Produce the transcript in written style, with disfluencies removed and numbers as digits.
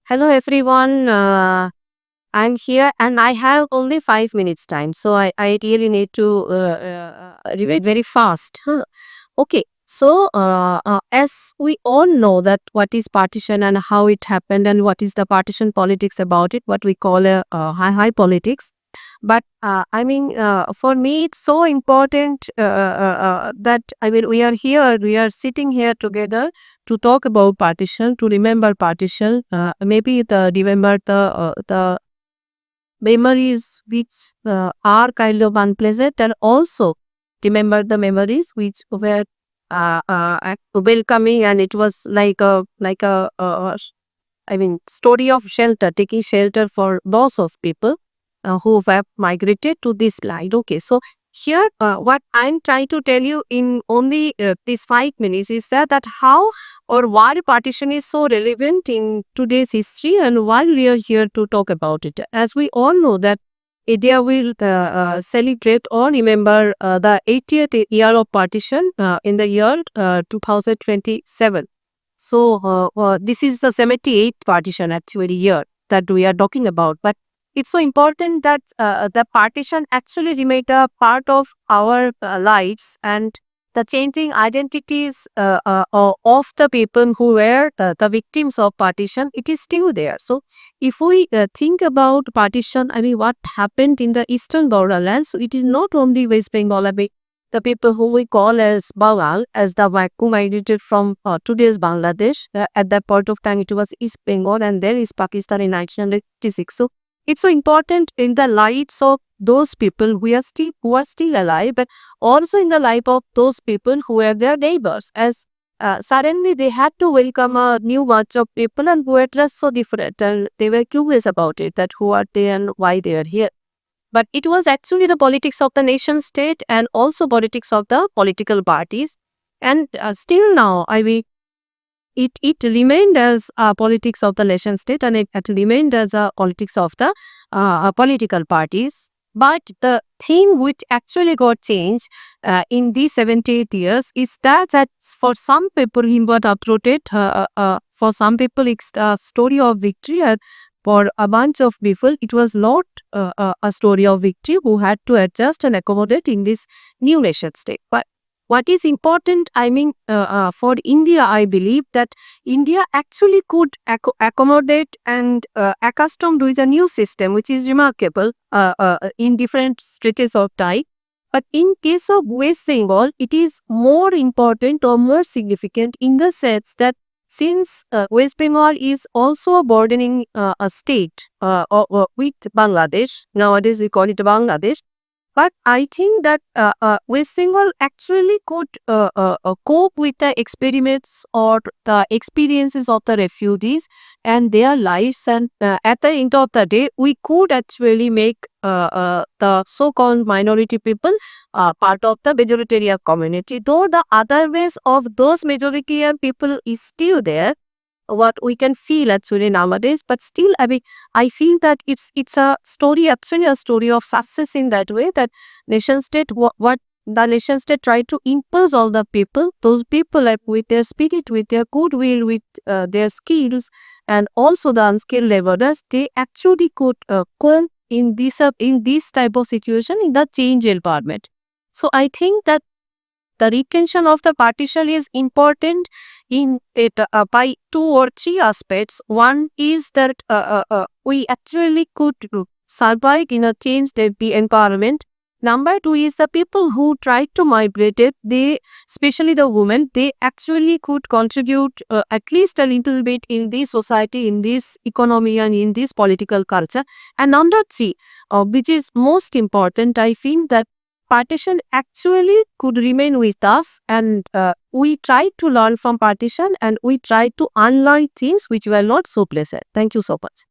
Hello everyone. I'm here and I have only 5 minutes time. So I really need to read very fast. Huh? Okay. So as we all know that what is partition and how it happened and what is the partition politics about it, what we call a high politics. But for me, it's so important that we are here, we are sitting here together to talk about partition, to remember partition, maybe the remember the memories which are kind of unpleasant, and also remember the memories which were welcoming, and it was like a story of shelter, taking shelter for lots of people who have migrated to this land. Okay, so here, what I'm trying to tell you in only these 5 minutes is that how or why partition is so relevant in today's history and why we are here to talk about it. As we all know that India will celebrate or remember the 80th year of partition in the year 2027. So, this is the 78th partition actually year that we are talking about. But it's so important that the partition actually remained a part of our lives, and the changing identities of the people who were the victims of partition, it is still there. So, if we think about partition, what happened in the eastern borderlands, so it is not only West Bengal, the people who we call as Bengal, as the who migrated from today's Bangladesh. At that point of time, it was East Bengal and then East Pakistan in 1986. So it's so important in the lives of those people who are still alive, but also in the life of those people who were their neighbors. As suddenly they had to welcome a new bunch of people and who were just so different, and they were curious about it, that who are they and why they are here. But it was actually the politics of the nation state and also politics of the political parties. And still now, it remained as politics of the nation state, and it remained as a politics of the political parties. But the thing which actually got changed in these 78 years is that for some people he got uprooted, for some people it's a story of victory, and for a bunch of people it was not a story of victory, who had to adjust and accommodate in this new nation state. But what is important, for India, I believe that India actually could accommodate and accustom with a new system, which is remarkable in different stretches of time. But in case of West Bengal, it is more important or more significant in the sense that since West Bengal is also a bordering a state with Bangladesh, nowadays we call it Bangladesh, but I think that West Bengal actually could cope with the experiments or the experiences of the refugees and their lives. And at the end of the day, we could actually make the so-called minority people part of the majoritarian community. Though the other ways of those majoritarian people is still there, what we can feel actually nowadays, but still I feel that it's a story, actually a story of success, in that way that nation state, what the nation state tried to impose all the people, those people, like with their spirit, with their goodwill, with their skills, and also the unskilled laborers, they actually could cope in this type of situation in the change environment. So I think that the retention of the partition is important in it by two or three aspects. One is that we actually could survive in a changed environment. Number two is the people who tried to migrate it, they, especially the women, they actually could contribute at least a little bit in this society, in this economy, and in this political culture. And number three, which is most important, I think that partition actually could remain with us, and we try to learn from partition and we try to unlearn things which were not so pleasant. Thank you so much.